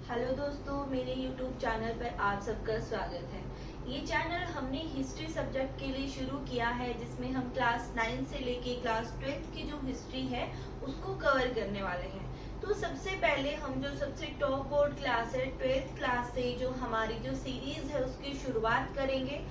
Hello दोस्तों, मेरे YouTube channel पर आप सबका स्वागत है। ये चैनल हमने हिस्ट्री सब्जेक्ट के लिए शुरू किया है, जिसमें हम क्लास 9 से लेके क्लास 12 की जो हिस्ट्री है उसको कवर करने वाले हैं। तो सबसे पहले हम जो सबसे टॉप बोर्ड क्लास है 12th क्लास से जो हमारी जो सीरीज है उसकी शुरुआत करेंगे।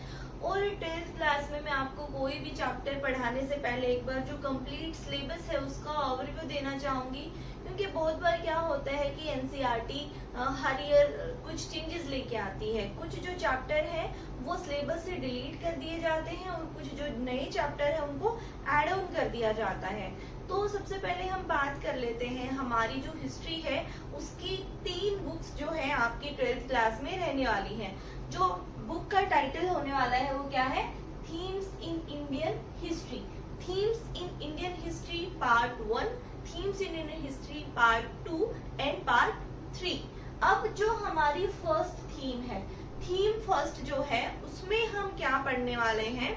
और 12th क्लास में मैं आपको कोई भी चैप्टर पढ़ाने से पहले एक बार जो कंप्लीट सिलेबस है उसका ओवरव्यू देना चाहूंगी, क्योंकि बहुत बार क्या होता है कि एनसीईआरटी हर ईयर कुछ चेंजेस लेके आती है। कुछ जो चैप्टर है वो सिलेबस से डिलीट कर दिए जाते हैं और कुछ जो नए चैप्टर है उनको ऐड ऑन कर दिया जाता है। तो सबसे पहले हम बात कर लेते हैं हमारी जो हिस्ट्री है उसकी 3 बुक्स जो है आपकी 12th क्लास में रहने वाली हैं। जो बुक का टाइटल होने वाला है वो क्या है? Themes in Indian history. Themes in Indian history part 1, themes in Indian history part 2 and part 3। अब जो हमारी फर्स्ट थीम है, थीम फर्स्ट जो है उसमें हम क्या पढ़ने वाले हैं,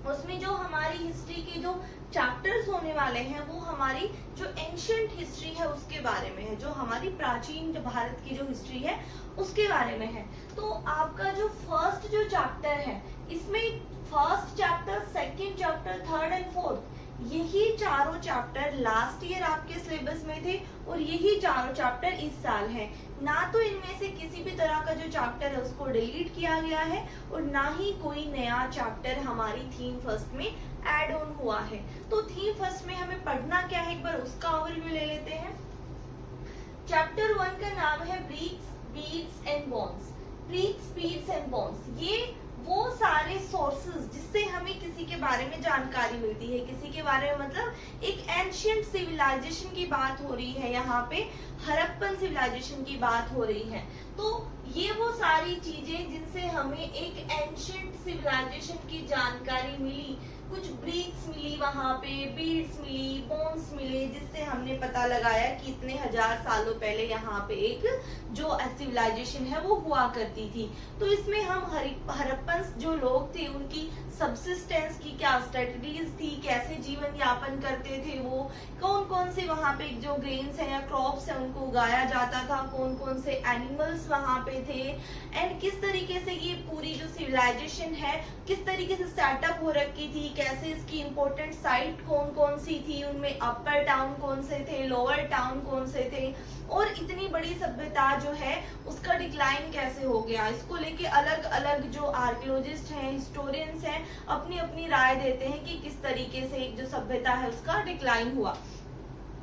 उसमें जो हमारी हिस्ट्री के जो चैप्टर्स होने वाले हैं वो हमारी जो एंशिएंट हिस्ट्री है उसके बारे में है, जो हमारी प्राचीन जो भारत की जो हिस्ट्री है उसके बारे में है। तो आपका जो फर्स्ट जो चैप्टर है इसमें first chapter, second chapter, third and fourth, यही चारों चैप्टर लास्ट ईयर आपके सिलेबस में थे और यही चारों चैप्टर इस साल हैं। ना तो इनमें से किसी भी तरह का जो चैप्टर है उसको डिलीट किया गया है और ना ही कोई नया चैप्टर हमारी थीम फर्स्ट में ऐड ऑन हुआ है। तो थीम फर्स्ट में हमें पढ़ना क्या है, एक बार उसका ओवरव्यू ले लेते हैं। चैप्टर 1 का नाम है bricks, beads and bones. Bricks, beads and bones, ये वो सारे सोर्सेज जिससे हमें किसी के बारे में जानकारी मिलती है। किसी के बारे में मतलब एक एंशिएंट सिविलाइजेशन की बात हो रही है, यहाँ पे हड़प्पन सिविलाइजेशन की बात हो रही है। तो ये वो सारी चीजें जिनसे हमें एक एंशिएंट सिविलाइजेशन की जानकारी मिली। कुछ ब्रिक्स मिली, वहां पे बीड्स मिली, बोन्स मिले, जिससे हमने पता लगाया कि इतने हजार सालों पहले यहाँ पे एक जो सिविलाइजेशन है वो हुआ करती थी। तो इसमें हम हड़प्पन जो लोग थे उनकी सब्सिस्टेंस की क्या स्ट्रेटजीज थी, कैसे जीवन यापन करते थे वो, कौन कौन से वहाँ पे जो ग्रेन्स है या क्रॉप्स है उनको उगाया जाता था, कौन कौन से एनिमल्स वहाँ पे थे, एंड किस तरीके से ये पूरी जो सिविलाइजेशन है किस तरीके से सेटअप हो रखी थी, कैसे इसकी इम्पोर्टेंट साइट कौन कौन सी थी, उनमें अपर टाउन कौन से थे, लोअर टाउन कौन से थे, और इतनी बड़ी सभ्यता जो है उसका डिक्लाइन कैसे हो गया। इसको लेके अलग अलग जो आर्कियोलॉजिस्ट हैं, हिस्टोरियंस हैं, अपनी अपनी राय देते हैं कि किस तरीके से एक जो सभ्यता है उसका डिक्लाइन हुआ।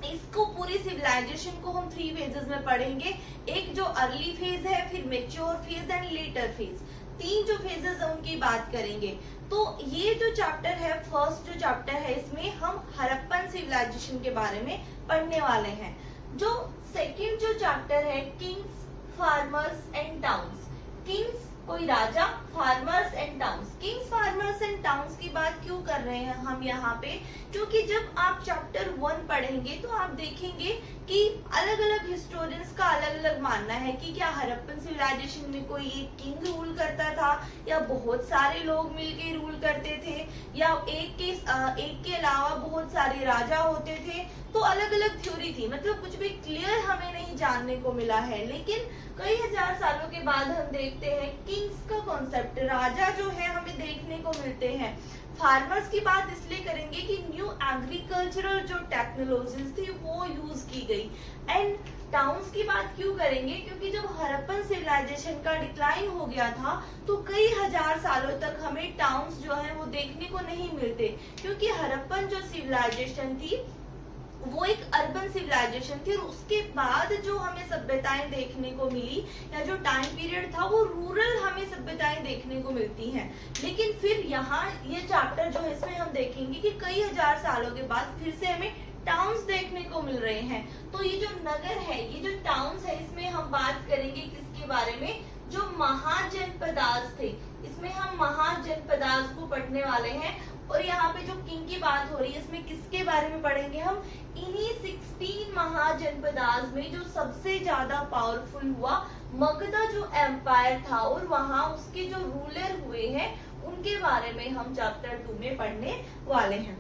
इसको पूरी सिविलाइजेशन को हम 3 फेजेस में पढ़ेंगे। एक जो अर्ली फेज है, फिर mature phase and later phase, 3 जो फेजेस है उनकी बात करेंगे। तो ये जो चैप्टर है, फर्स्ट जो चैप्टर है, इसमें हम हड़प्पन सिविलाइजेशन के बारे में पढ़ने वाले हैं। जो सेकंड जो चैप्टर है kings, farmers and towns. Kings कोई राजा, farmers and towns. Kings, farmers and towns की बात क्यों कर रहे हैं हम यहाँ पे, क्योंकि जब आप चैप्टर 1 पढ़ेंगे तो आप देखेंगे कि अलग अलग हिस्टोरियंस का अलग अलग मानना है कि क्या हड़प्पन सिविलाइजेशन में कोई एक किंग रूल करता था या बहुत सारे लोग मिलके रूल करते थे, या एक के अलावा बहुत सारे राजा होते थे। तो अलग अलग थ्योरी थी, मतलब कुछ भी क्लियर हमें नहीं जानने को मिला है। लेकिन कई हजार सालों के बाद हम देखते हैं किंग्स का कॉन्सेप्ट, राजा जो है हमें देखने को मिलते हैं। फार्मर्स की बात इसलिए करेंगे कि न्यू एग्रीकल्चरल जो टेक्नोलॉजीज थी वो यूज की गई। एंड टाउन्स की बात क्यों करेंगे, क्योंकि जब हड़प्पन सिविलाइजेशन का डिक्लाइन हो गया था तो कई हजार सालों तक हमें टाउन्स जो है वो देखने को नहीं मिलते, क्योंकि हड़प्पन जो सिविलाइजेशन थी वो एक अर्बन सिविलाइजेशन थी और उसके बाद जो हमें सभ्यताएं देखने को मिली या जो टाइम पीरियड था वो रूरल हमें सभ्यताएं देखने को मिलती हैं। लेकिन फिर यहाँ ये चैप्टर जो है इसमें हम देखेंगे कि कई हजार सालों के बाद फिर से हमें टाउन्स देखने को मिल रहे हैं। तो ये जो नगर है, ये जो टाउन्स है, इसमें हम बात करेंगे किसके बारे में, जो महाजनपदास थे। इसमें हम महाजनपदास को पढ़ने वाले हैं। और यहाँ पे जो किंग की बात हो रही है इसमें किसके बारे में पढ़ेंगे हम, इन्हीं 16 महाजनपदास में जो सबसे ज्यादा पावरफुल हुआ मगधा जो एम्पायर था और वहां उसके जो रूलर हुए हैं उनके बारे में हम चैप्टर 2 में पढ़ने वाले हैं।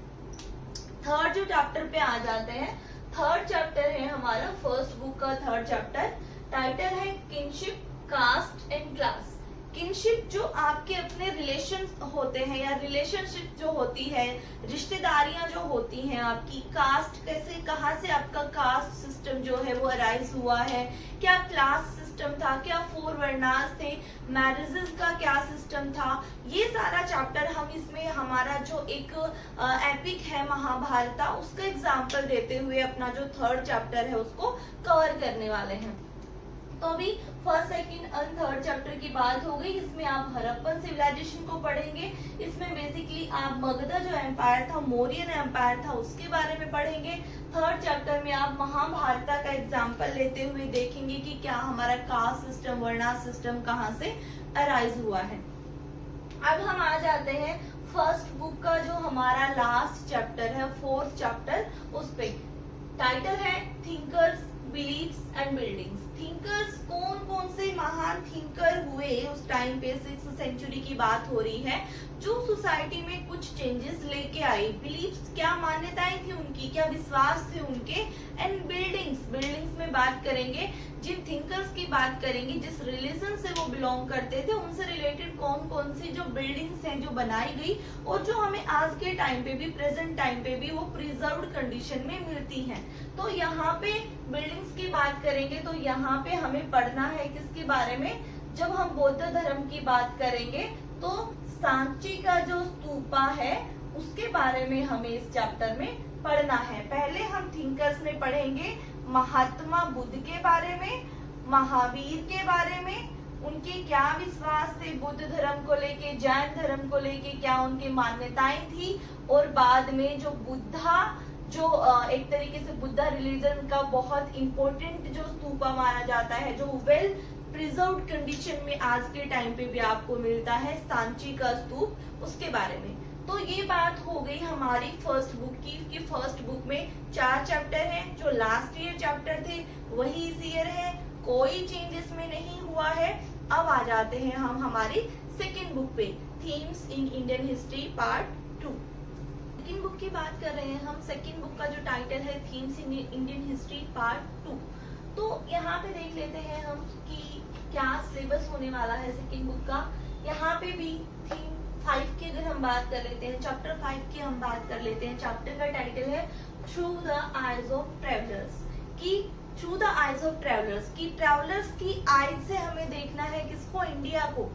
थर्ड जो चैप्टर पे आ जाते हैं, थर्ड चैप्टर है हमारा फर्स्ट बुक का थर्ड चैप्टर, टाइटल है kinship, caste and class. Kinship जो आपके अपने रिलेशन होते हैं या रिलेशनशिप जो होती है, रिश्तेदारियां जो होती हैं आपकी। कास्ट कैसे, कहाँ से आपका कास्ट सिस्टम जो है वो अराइज हुआ है, क्या क्लास सिस्टम था, क्या फोर वर्णास थे, मैरिजेस का क्या सिस्टम था, ये सारा चैप्टर हम इसमें हमारा जो एक एपिक है महाभारत उसका एग्जाम्पल देते हुए अपना जो थर्ड चैप्टर है उसको कवर करने वाले हैं। तो अभी फर्स्ट, सेकंड और थर्ड चैप्टर की बात हो गई। इसमें आप हड़प्पन सिविलाइजेशन को पढ़ेंगे। इसमें बेसिकली आप मगध जो एम्पायर था, मौर्यन एम्पायर था, उसके बारे में पढ़ेंगे। थर्ड चैप्टर में आप महाभारत का एग्जाम्पल लेते हुए देखेंगे कि क्या हमारा कास्ट सिस्टम, वर्णाश्रम सिस्टम कहाँ से अराइज हुआ है। अब हम आ जाते हैं फर्स्ट बुक का जो हमारा लास्ट चैप्टर है, फोर्थ चैप्टर, उस पे टाइटल है thinkers, beliefs and buildings. Thinkers, कौन कौन से महान थिंकर हुए उस टाइम पे, 6th सेंचुरी की बात हो रही है, जो सोसाइटी में कुछ चेंजेस लेके आई। बिलीफ्स, क्या मान्यताएं थी उनकी, क्या विश्वास थे उनके। एंड बिल्डिंग्स, बिल्डिंग्स में बात करेंगे, जिन थिंकर्स की बात करेंगे जिस रिलीजन से वो बिलोंग करते थे उनसे रिलेटेड कौन कौन सी जो बिल्डिंग्स हैं जो बनाई गई और जो हमें आज के टाइम पे भी, प्रेजेंट टाइम पे भी वो प्रिजर्व्ड कंडीशन में मिलती हैं। तो यहाँ पे बिल्डिंग्स की बात करेंगे तो यहाँ पे हमें पढ़ना है किसके बारे में, जब हम बौद्ध धर्म की बात करेंगे तो सांची का जो स्तूपा है उसके बारे में हमें इस चैप्टर में पढ़ना है। पहले हम थिंकर्स में पढ़ेंगे महात्मा बुद्ध के बारे में, महावीर के बारे में, उनके क्या विश्वास थे बुद्ध धर्म को लेके, जैन धर्म को लेके क्या उनकी मान्यताएं थी, और बाद में जो बुद्धा, जो एक तरीके से बुद्धा रिलीजन का बहुत इंपॉर्टेंट जो स्तूपा माना जाता है, जो वेल प्रिजर्व्ड कंडीशन में आज के टाइम पे भी आपको मिलता है, सांची का स्तूप, उसके बारे में। तो ये बात हो गई हमारी फर्स्ट बुक की कि फर्स्ट बुक में 4 चैप्टर हैं, जो लास्ट ईयर चैप्टर थे वही इस ईयर है, कोई चेंज इसमें नहीं हुआ है। अब आ जाते हैं हम हमारी सेकेंड बुक पे, themes in Indian history part 2। Second book की बात कर रहे हैं हम। सेकेंड बुक का जो टाइटल है themes in Indian history part 2। तो यहाँ पे देख लेते हैं हम कि क्या सिलेबस होने वाला है सेकेंड बुक का। यहाँ पे भी थीम 5 की अगर हम बात कर लेते हैं, चैप्टर 5 की हम बात कर लेते हैं। चैप्टर का टाइटल है through the eyes of travellers, कि through the eyes of travellers, की ट्रेवलर्स की आईज से हमें देखना है किसको, इंडिया को।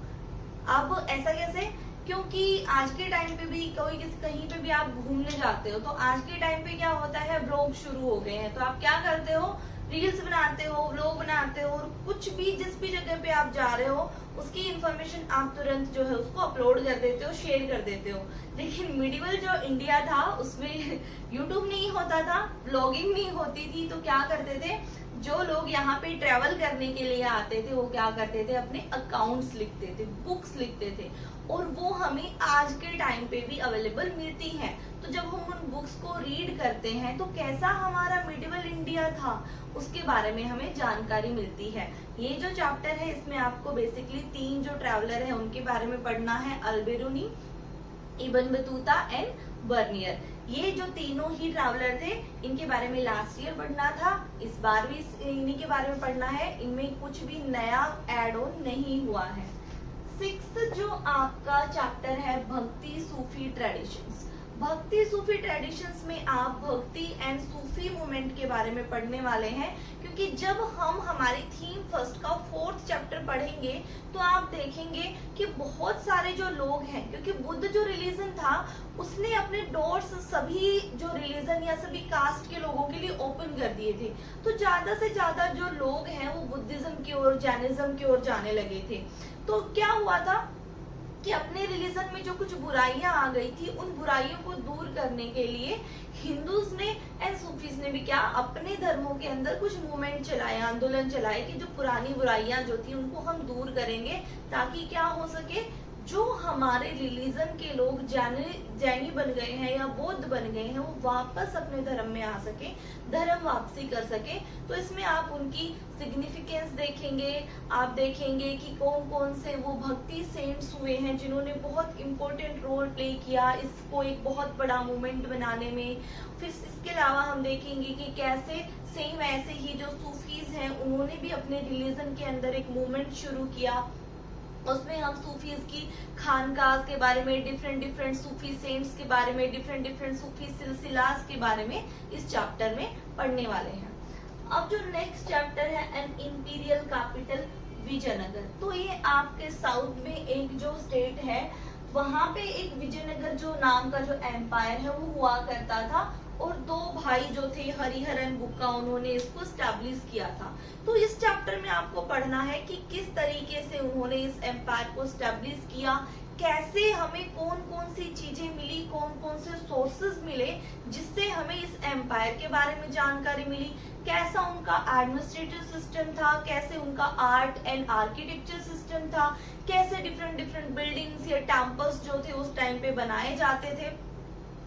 अब ऐसा कैसे, क्योंकि आज के टाइम पे भी कहीं पे भी आप घूमने जाते हो तो आज के टाइम पे क्या होता है, ब्लॉग शुरू हो गए हैं। तो आप क्या करते हो, रील्स बनाते हो, व्लॉग बनाते हो, और कुछ भी जिस भी जगह पे आप जा रहे हो उसकी इंफॉर्मेशन आप तुरंत जो है उसको अपलोड कर देते हो, शेयर कर देते हो। लेकिन मिडिवल जो इंडिया था उसमें यूट्यूब नहीं होता था, ब्लॉगिंग नहीं होती थी, तो क्या करते थे, जो लोग यहाँ पे ट्रेवल करने के लिए आते थे वो क्या करते थे, अपने अकाउंट्स लिखते थे, बुक्स लिखते थे, और वो हमें आज के टाइम पे भी अवेलेबल मिलती हैं। तो जब हम उन बुक्स को रीड करते हैं तो कैसा हमारा मिडिवल इंडिया था उसके बारे में हमें जानकारी मिलती है। ये जो चैप्टर है इसमें आपको बेसिकली 3 जो ट्रैवलर है उनके बारे में पढ़ना है, Alberuni, Ibn Battuta and Bernier. ये जो तीनों ही ट्रैवलर थे इनके बारे में लास्ट ईयर पढ़ना था, इस बार भी इन्हीं के बारे में पढ़ना है। इनमें कुछ भी नया एड ऑन नहीं हुआ है। 6th जो आपका चैप्टर है भक्ति सूफी ट्रेडिशंस। भक्ति सूफी ट्रेडिशंस में आप भक्ति एंड सूफी मूवमेंट के बारे में पढ़ने वाले हैं, क्योंकि जब हम हमारी थीम फर्स्ट का 4th चैप्टर पढ़ेंगे तो आप देखेंगे कि बहुत सारे जो लोग हैं, क्योंकि बुद्ध जो रिलीजन था उसने अपने डोर्स सभी जो रिलीजन या सभी कास्ट के लोगों के लिए ओपन कर दिए थे। तो ज्यादा से ज्यादा जो लोग हैं वो बुद्धिज्म की ओर, जैनिज्म की ओर जाने लगे थे। तो क्या हुआ था कि अपने रिलीजन में जो कुछ बुराइयां आ गई थी उन बुराइयों को दूर करने के लिए हिंदूज ने एंड सूफीज ने भी क्या अपने धर्मों के अंदर कुछ मूवमेंट चलाए, आंदोलन चलाए कि जो पुरानी बुराइयां जो थी उनको हम दूर करेंगे, ताकि क्या हो सके, जो हमारे रिलीजन के लोग जैनी बन गए हैं या बौद्ध बन गए हैं, वो वापस अपने धर्म में आ सके, धर्म वापसी कर सके। तो इसमें आप उनकी सिग्निफिकेंस देखेंगे, आप देखेंगे कि कौन कौन से वो भक्ति सेंट्स हुए हैं जिन्होंने बहुत इंपॉर्टेंट रोल प्ले किया इसको एक बहुत बड़ा मूवमेंट बनाने में। फिर इसके अलावा हम देखेंगे कि कैसे सेम ऐसे ही जो सूफीज हैं उन्होंने भी अपने रिलीजन के अंदर एक मूवमेंट शुरू किया। उसमें हम सूफीज की खानकाज के बारे में, डिफरेंट सूफी सेंट्स के बारे में, डिफरेंट सूफी सिलसिलास के बारे में इस चैप्टर में पढ़ने वाले हैं। अब जो नेक्स्ट चैप्टर है एन इंपीरियल कैपिटल विजयनगर। तो ये आपके साउथ में एक जो स्टेट है वहां पे एक विजयनगर जो नाम का जो एम्पायर है वो हुआ करता था, और दो भाई जो थे हरिहरन बुक्का, उन्होंने इसको स्टैब्लिश किया था। तो इस चैप्टर में आपको पढ़ना है कि किस तरीके से उन्होंने इस एम्पायर को स्टैब्लिश किया, कैसे हमें कौन कौन सी चीजें मिली, कौन कौन से सोर्सेज मिले जिससे हमें इस एम्पायर के बारे में जानकारी मिली, कैसा उनका एडमिनिस्ट्रेटिव सिस्टम था, कैसे उनका आर्ट एंड आर्किटेक्चर सिस्टम था, कैसे डिफरेंट बिल्डिंग्स या टेम्पल्स जो थे उस टाइम पे बनाए जाते थे,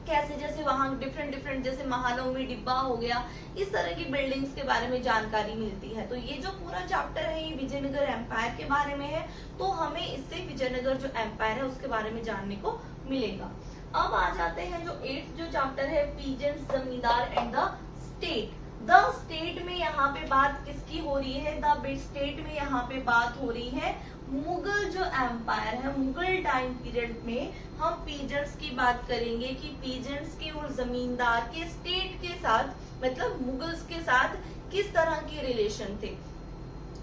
कैसे जैसे वहां डिफरेंट जैसे महानवमी डिब्बा हो गया, इस तरह की बिल्डिंग्स के बारे में जानकारी मिलती है। तो ये जो पूरा चैप्टर है ये विजयनगर एम्पायर के बारे में है, तो हमें इससे विजयनगर जो एम्पायर है उसके बारे में जानने को मिलेगा। अब आ जाते हैं जो 8th जो चैप्टर है पीजेंट्स, जमींदार and the state. The state में यहाँ पे बात किसकी हो रही है? द स्टेट में यहाँ पे बात हो रही है मुगल जो एम्पायर है, मुगल टाइम पीरियड में हम पीजेंट्स की बात करेंगे कि पीजेंट्स के और जमींदार के स्टेट के साथ मतलब मुगल्स के साथ किस तरह के रिलेशन थे।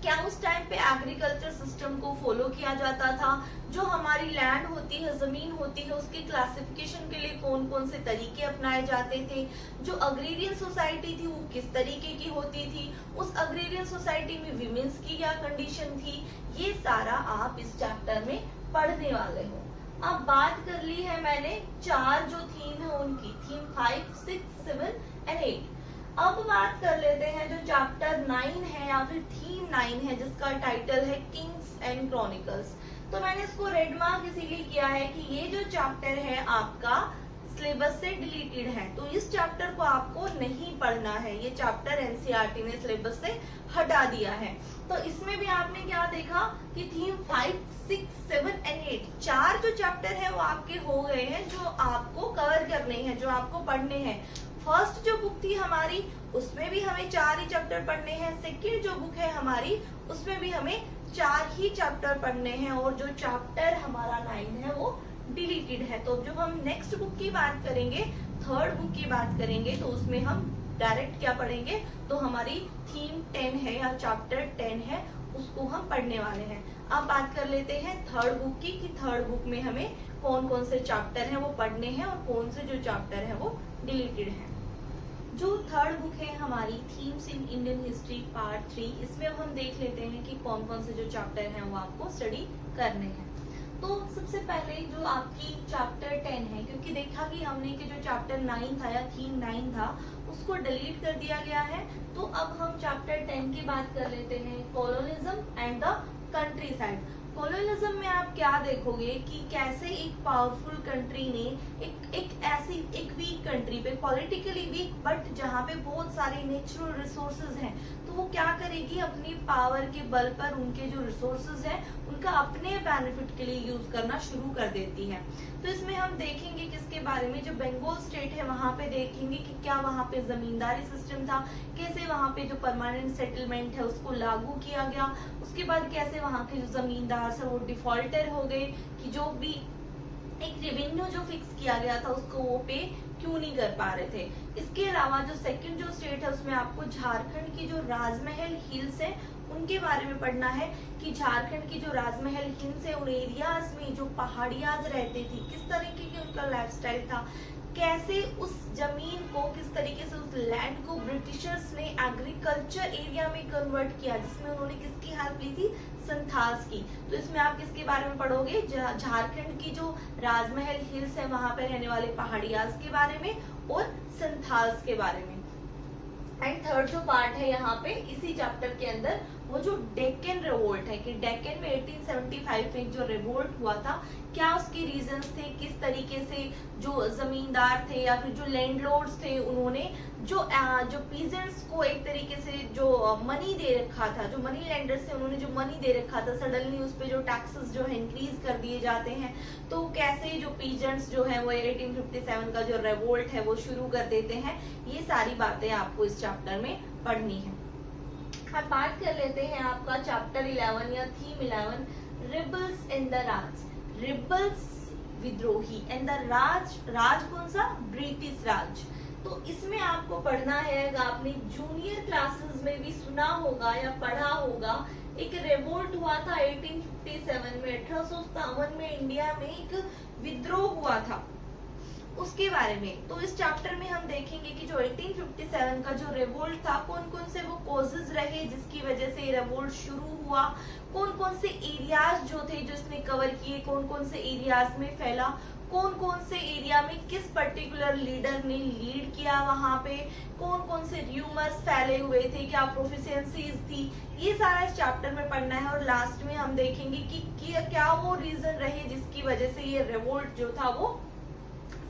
क्या उस टाइम पे एग्रीकल्चर सिस्टम को फॉलो किया जाता था? जो हमारी लैंड होती है, जमीन होती है, उसकी क्लासिफिकेशन के लिए कौन कौन से तरीके अपनाए जाते थे? जो अग्रेरियन सोसाइटी थी वो किस तरीके की होती थी? उस अग्रेरियन सोसाइटी में विमेंस की क्या कंडीशन थी? ये सारा आप इस चैप्टर में पढ़ने वाले हो। अब बात कर ली है मैंने 4 जो थीम है उनकी, थीम 5, 6, 7 एंड 8। अब बात कर लेते हैं जो चैप्टर 9 है या फिर थीम 9 है जिसका टाइटल है किंग्स एंड क्रॉनिकल्स। तो मैंने इसको रेड मार्क इसीलिए किया है कि ये जो चैप्टर है आपका सिलेबस से डिलीटेड है, तो इस चैप्टर को आपको नहीं पढ़ना है। ये चैप्टर एनसीईआरटी ने सिलेबस से हटा दिया है। तो इसमें भी आपने क्या देखा कि थीम 5, 6, 7 एंड 8 4 जो चैप्टर है वो आपके हो गए हैं, जो आपको कवर करने हैं, जो आपको पढ़ने हैं। फर्स्ट जो बुक थी हमारी उसमें भी हमें 4 ही चैप्टर पढ़ने हैं। सेकंड जो बुक है हमारी उसमें भी हमें 4 ही चैप्टर पढ़ने हैं, और जो चैप्टर हमारा 9 है वो डिलीटेड है। तो जब हम नेक्स्ट बुक की बात करेंगे, थर्ड बुक की बात करेंगे, तो उसमें हम डायरेक्ट क्या पढ़ेंगे, तो हमारी थीम 10 है या चैप्टर 10 है उसको हम पढ़ने वाले हैं। अब बात कर लेते हैं थर्ड बुक की कि थर्ड बुक में हमें कौन कौन से चैप्टर हैं वो पढ़ने हैं और कौन से जो चैप्टर है वो डिलीटेड है। जो थर्ड बुक है हमारी themes in Indian history part 3, इसमें हम देख लेते हैं कि कौन कौन से जो चैप्टर हैं वो आपको स्टडी करने हैं। तो सबसे पहले जो आपकी चैप्टर 10 है, क्योंकि देखा कि हमने कि जो चैप्टर 9 था या थीम 9 था उसको डिलीट कर दिया गया है, तो अब हम चैप्टर 10 की बात कर लेते हैं, colonialism and the country side. Colonialism में आप क्या देखोगे कि कैसे एक पावरफुल कंट्री ने एक वीक कंट्री पे, पॉलिटिकली वीक बट जहाँ पे बहुत सारे नेचुरल रिसोर्सेज हैं, तो वो क्या करेगी अपनी पावर के बल पर उनके जो रिसोर्सेज हैं उनका अपने बेनिफिट के लिए यूज करना शुरू कर देती है। तो इसमें हम देखेंगे किसके बारे में, जो बंगाल स्टेट है वहां पे देखेंगे कि क्या वहां पे जमींदारी सिस्टम था, कैसे वहां पे जो परमानेंट सेटलमेंट है उसको लागू किया गया, उसके बाद कैसे वहां के जो जमींदार से वो डिफॉल्टर हो गए कि जो भी एक रेवेन्यू जो फिक्स किया गया था उसको वो पे क्यों नहीं कर पा रहे थे। इसके अलावा जो सेकंड जो स्टेट है उसमें आपको झारखंड की जो राजमहल हिल्स है उनके बारे में पढ़ना है कि झारखंड की जो राजमहल हिल्स है उन एरियाज में जो पहाड़ियाज रहते थे किस तरीके की उनका लाइफस्टाइल था, कैसे उस जमीन को, किस तरीके से उस लैंड को ब्रिटिशर्स ने एग्रीकल्चर एरिया में कन्वर्ट किया, जिसमें उन्होंने किसकी हेल्प ली थी, संथाल्स की। तो इसमें आप किसके बारे में पढ़ोगे, झारखंड की जो राजमहल हिल्स है वहां पर रहने वाले पहाड़ियाज के बारे में और संथाल्स के बारे में। एंड थर्ड जो पार्ट है यहाँ पे इसी चैप्टर के अंदर वो जो डेक्कन रिवोल्ट है कि डेक्कन में 1875 में जो रिवोल्ट हुआ था, क्या उसके रीजंस थे, किस तरीके से जो जमींदार थे या फिर जो लैंडलॉर्ड्स थे उन्होंने जो पीजेंट्स को एक तरीके से जो मनी दे रखा था, जो मनी लैंडर्स थे उन्होंने जो मनी दे रखा था, सडनली उस पे जो टैक्सेस जो है इंक्रीज कर दिए जाते हैं, तो कैसे जो पीजेंट्स जो है वो 1857 का जो रिवोल्ट है वो शुरू कर देते हैं। ये सारी बातें आपको इस चैप्टर में पढ़नी है। अब बात कर लेते हैं आपका चैप्टर 11 या theme 11, rebels in the Raj. Rebels विद्रोही एंड द राज, राज कौन सा, ब्रिटिश राज। तो इसमें आपको पढ़ना है, आपने जूनियर क्लासेस में भी सुना होगा या पढ़ा होगा, एक रिवोल्ट हुआ था 1857 में, 1857 में इंडिया में एक विद्रोह हुआ था, उसके बारे में। तो इस चैप्टर में हम देखेंगे कि जो 1857 का जो रिवोल्ट था, कौन कौन से वो कॉजेज रहे जिसकी वजह से रिवोल्ट शुरू हुआ, कौन कौन से एरियाज जो थे जो इसने कवर किए, कौन कौन से एरियाज में फैला, कौन कौन से एरिया में किस पर्टिकुलर लीडर ने लीड किया, वहां पे कौन कौन से र्यूमर्स फैले हुए थे, क्या प्रोफिशिएंसीज थी, ये सारा इस चैप्टर में पढ़ना है। और लास्ट में हम देखेंगे कि क्या वो रीजन रहे जिसकी वजह से ये रिवोल्ट जो था वो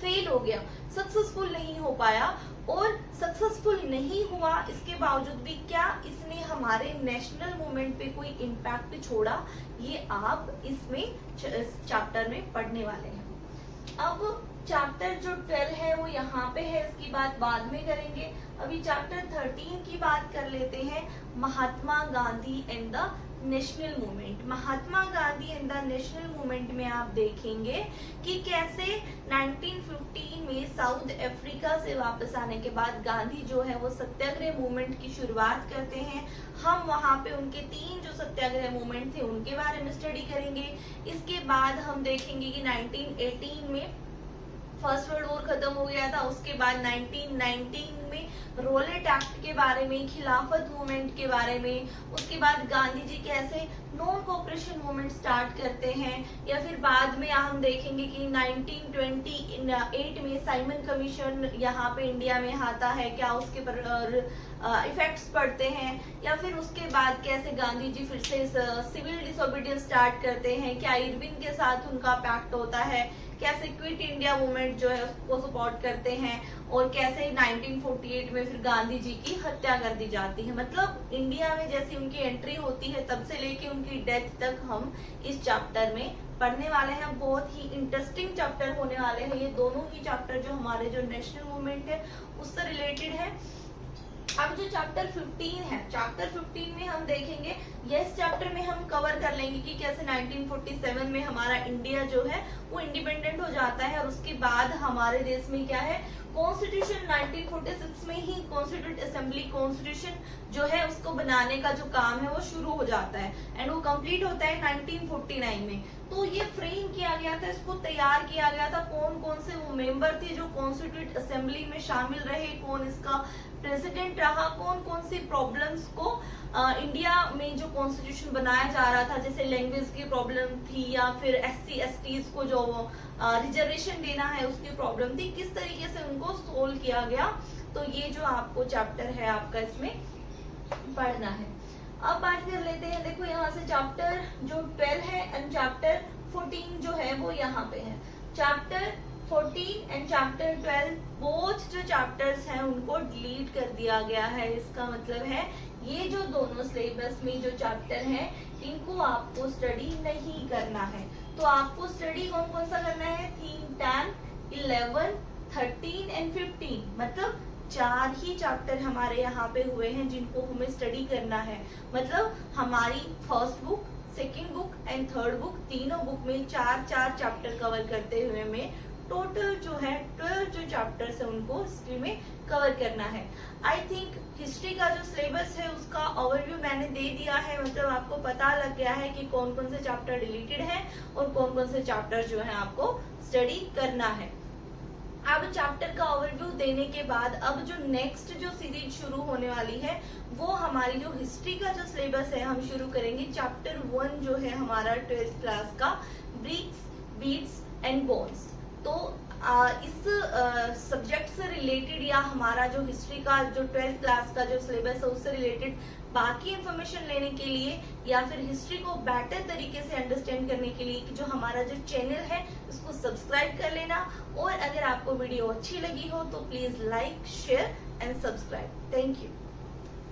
फेल हो गया, सक्सेसफुल नहीं हो पाया, और सक्सेसफुल नहीं हुआ इसके बावजूद भी क्या इसने हमारे नेशनल मूवमेंट पे कोई इम्पैक्ट छोड़ा, ये आप इसमें इस चैप्टर में पढ़ने वाले हैं। अब चैप्टर जो 12 है वो यहाँ पे है, इसकी बात बाद में करेंगे। अभी चैप्टर 13 की बात कर लेते हैं, Mahatma Gandhi and the national movement. Mahatma Gandhi and the national movement में आप देखेंगे कि कैसे 1915 में साउथ अफ्रीका से वापस आने के बाद गांधी जो है वो सत्याग्रह मूवमेंट की शुरुआत करते हैं। हम वहां पे उनके 3 जो सत्याग्रह मूवमेंट थे उनके बारे में स्टडी करेंगे। इसके बाद हम देखेंगे कि 1918 में फर्स्ट वर्ल्ड वॉर खत्म हो गया था, उसके बाद 1919 में रोलेट एक्ट के बारे में, खिलाफत मूवमेंट के बारे में, उसके बाद गांधी जी कैसे नॉन कोऑपरेशन मूवमेंट स्टार्ट करते हैं, या फिर बाद में हम देखेंगे कि 1928 में साइमन कमीशन यहाँ पे इंडिया में आता है, क्या उसके पर इफेक्ट्स पड़ते हैं, या फिर उसके बाद कैसे गांधी जी फिर से सिविल डिसोबीडियंस स्टार्ट करते हैं, क्या इरविन के साथ उनका पैक्ट होता है, कैसे क्विट इंडिया मूवमेंट जो है उसको सपोर्ट करते हैं, और कैसे 1948 में फिर गांधी जी की हत्या कर दी जाती है। मतलब इंडिया में जैसी उनकी एंट्री होती है तब से लेके उनकी डेथ तक हम इस चैप्टर में पढ़ने वाले हैं। बहुत ही इंटरेस्टिंग चैप्टर होने वाले हैं ये दोनों ही चैप्टर, जो हमारे जो नेशनल मूवमेंट है उससे रिलेटेड है। अब जो चैप्टर 15 है, चैप्टर 15 में हम देखेंगे, इस चैप्टर में हम कवर कर लेंगे कि कैसे 1947 में हमारा इंडिया जो है वो इंडिपेंडेंट हो जाता है, और उसके बाद हमारे देश में क्या है, कॉन्स्टिट्यूशन 1946 में ही कॉन्स्टिट्यूट असेंबली कॉन्स्टिट्यूशन जो है उसको बनाने का जो काम है वो शुरू हो जाता है, एंड वो कंप्लीट होता है 1949 में। तो ये फ्रेम किया गया था, इसको तैयार किया गया था, कौन कौन से वो मेंबर थे जो कॉन्स्टिट्यूट असेंबली में शामिल रहे, कौन इसका प्रेसिडेंट रहा, कौन कौन सी प्रॉब्लम्स को इंडिया में जो कॉन्स्टिट्यूशन बनाया जा रहा था, जैसे लैंग्वेज की प्रॉब्लम थी, या फिर SC STs को जो रिजर्वेशन देना है उसकी प्रॉब्लम थी, किस तरीके से उनको सोल्व किया गया। तो ये जो आपको चैप्टर है आपका इसमें पढ़ना है। अब बात कर लेते हैं, देखो यहाँ से चैप्टर जो 12 है एंड चैप्टर 14 जो है वो यहाँ पे है। चैप्टर 14 एंड चैप्टर 12 बोथ जो चैप्टर्स हैं उनको डिलीट कर दिया गया है। इसका मतलब है ये जो दोनों सिलेबस में जो चैप्टर हैं इनको आपको स्टडी नहीं करना है। तो आपको स्टडी कौन कौन सा करना है, थीम 10, 11, 13 एंड 15, मतलब 4 ही चैप्टर हमारे यहाँ पे हुए हैं जिनको हमें स्टडी करना है। मतलब हमारी first book, second book and third book, तीनों बुक में 4 चैप्टर कवर करते हुए में टोटल जो है 12 जो चैप्टर्स है उनको हिस्ट्री में कवर करना है। आई थिंक हिस्ट्री का जो सिलेबस है उसका ओवरव्यू मैंने दे दिया है, मतलब आपको पता लग गया है कि कौन कौन से चैप्टर डिलीटेड हैं और कौन कौन से चैप्टर जो है आपको स्टडी करना है। अब चैप्टर का ओवरव्यू देने के बाद अब जो नेक्स्ट जो सीरीज शुरू होने वाली है वो हमारी जो हिस्ट्री का जो सिलेबस है हम शुरू करेंगे। चैप्टर 1 जो है हमारा 12th क्लास का, ब्रिक्स, बीड्स एंड बोन्स। तो इस सब्जेक्ट से रिलेटेड या हमारा जो हिस्ट्री का जो 12th क्लास का जो सिलेबस है उससे रिलेटेड बाकी इंफॉर्मेशन लेने के लिए या फिर हिस्ट्री को बेटर तरीके से अंडरस्टैंड करने के लिए कि जो हमारा जो चैनल है उसको सब्सक्राइब कर लेना। और अगर आपको वीडियो अच्छी लगी हो तो please like, share and subscribe. Thank you.